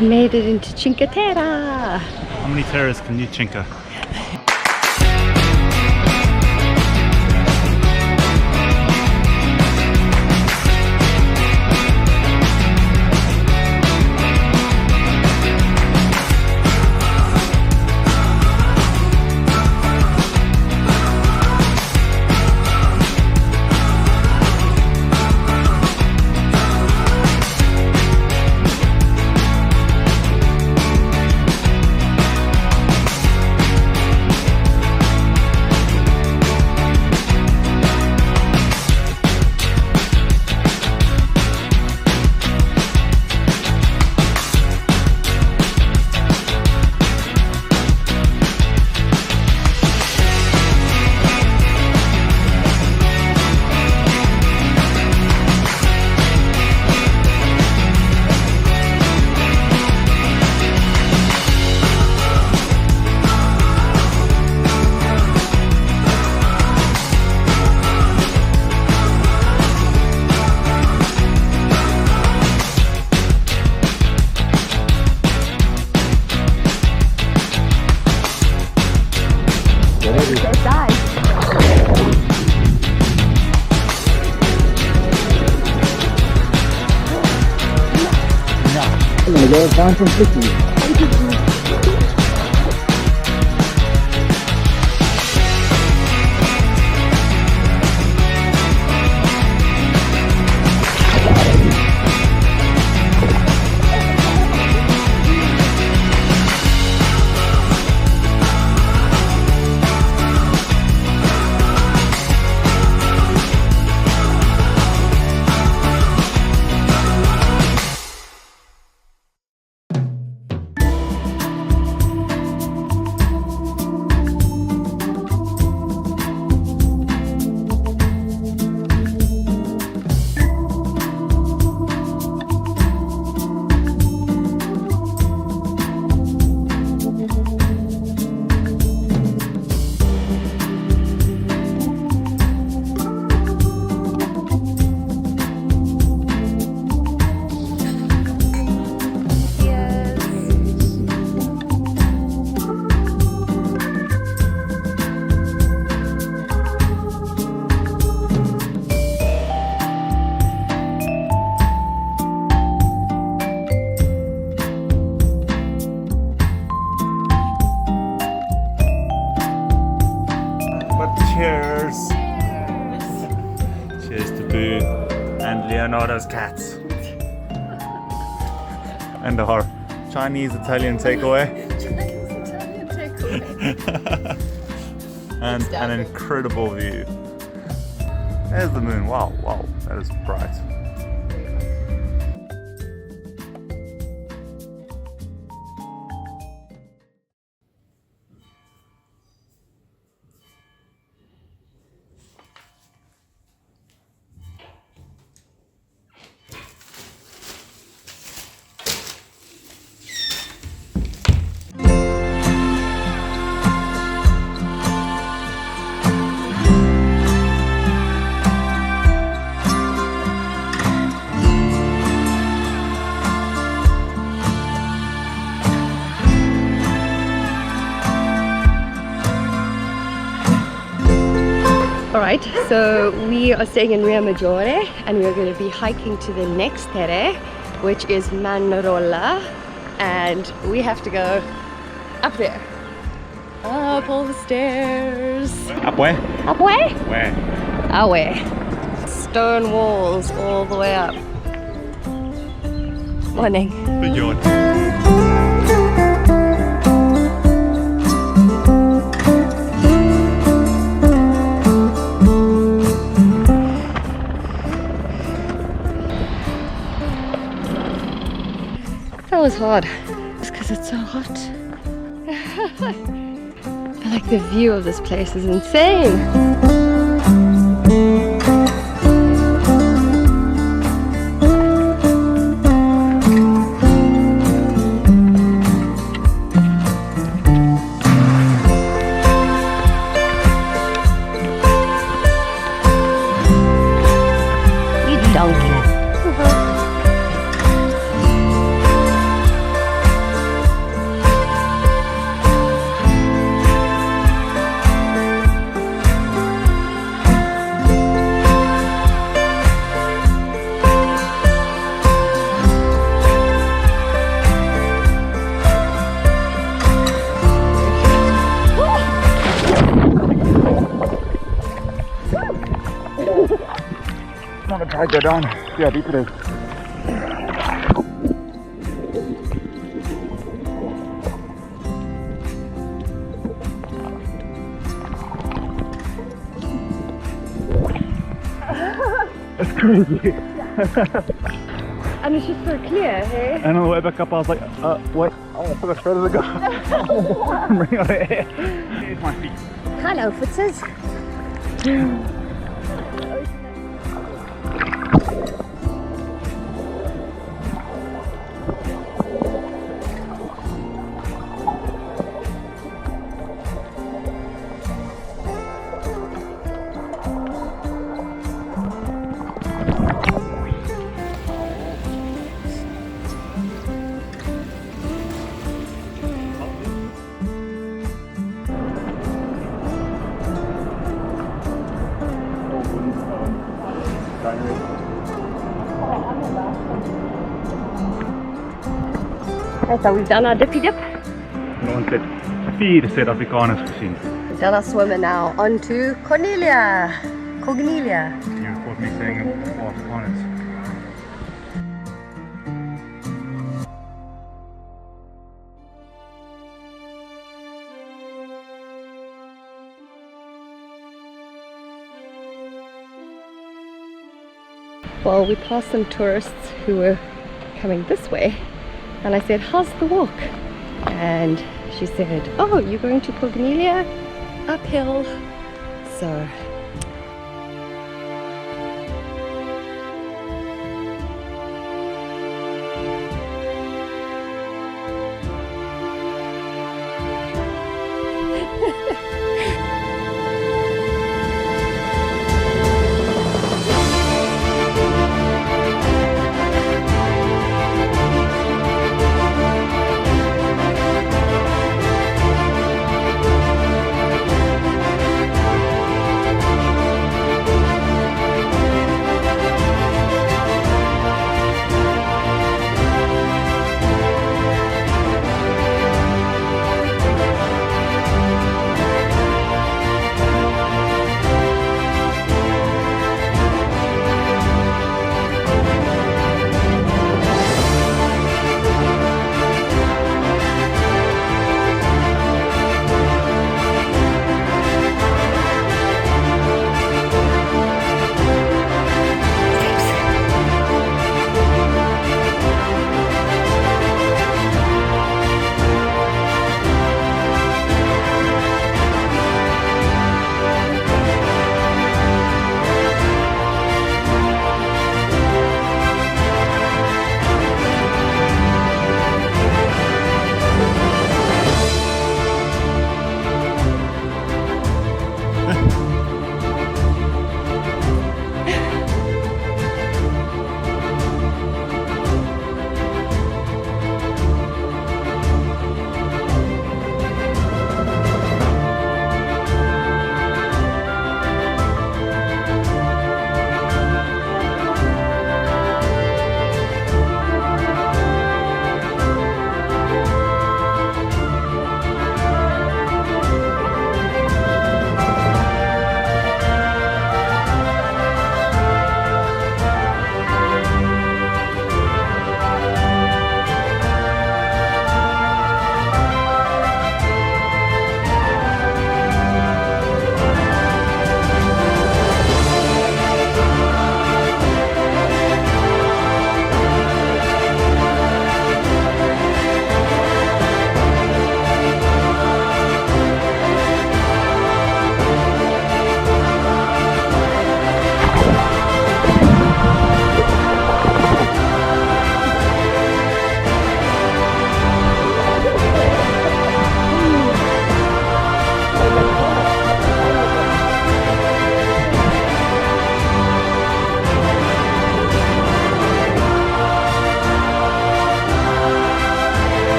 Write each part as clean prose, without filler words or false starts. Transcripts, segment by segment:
We've made it into Cinque Terre. How many terres can you chinka? Down from 50. Cheers! Cheers to Boo and Leonardo's cats. And our Chinese Italian takeaway. And an incredible view. There's the moon. Wow, wow, that is bright. Alright, so we are staying in Rio Maggiore and we're going to be hiking to the next terre, which is Manrolla, and we have to go up there. Up all the stairs. Up where? Up where? Where? Our way. Stone walls all the way up. Morning. Big yawn. That was hard, just because it's so hot. I feel like the view of this place is insane. You donkey. just want to try to go down, see how deep it is. It's crazy. And it's just so clear, hey? And on the way back up, I was like, wait, oh, I forgot further to go. I'm running out of air. Here's my feet. Hello, footers. Okay, so we've done our dippy dip. Någon sett fyra sydafrikaners kusin. We've done our swim and now on to Cornelia. Cognelia. You caught me saying Afrikaners. Well, we passed some tourists who were coming this way, and I said, how's the walk? And she said, oh, you're going to Cognelia? Uphill. So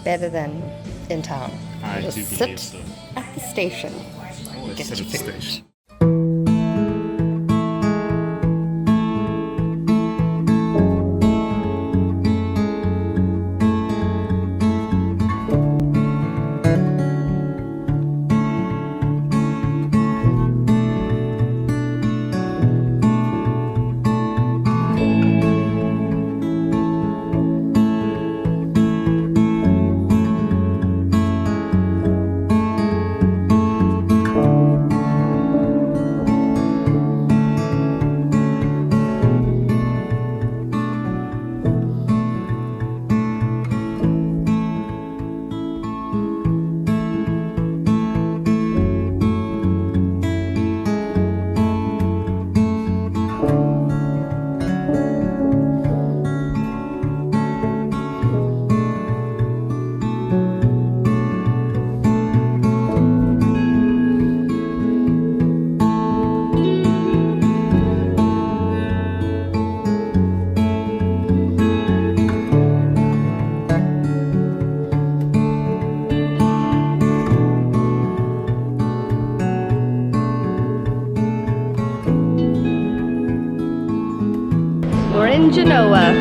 better than in town. I Just do sit believe so. at the station. Always Get sit your at the food. station. We're in Genoa.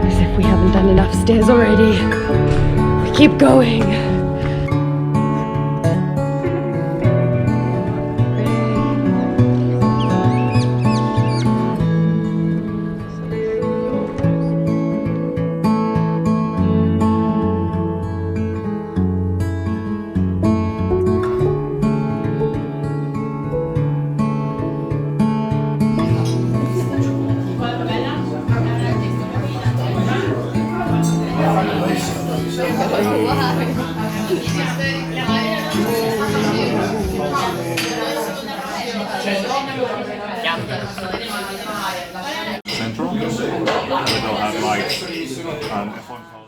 As if we haven't done enough stairs already. We keep going. Central, where they'll have like F1 cars.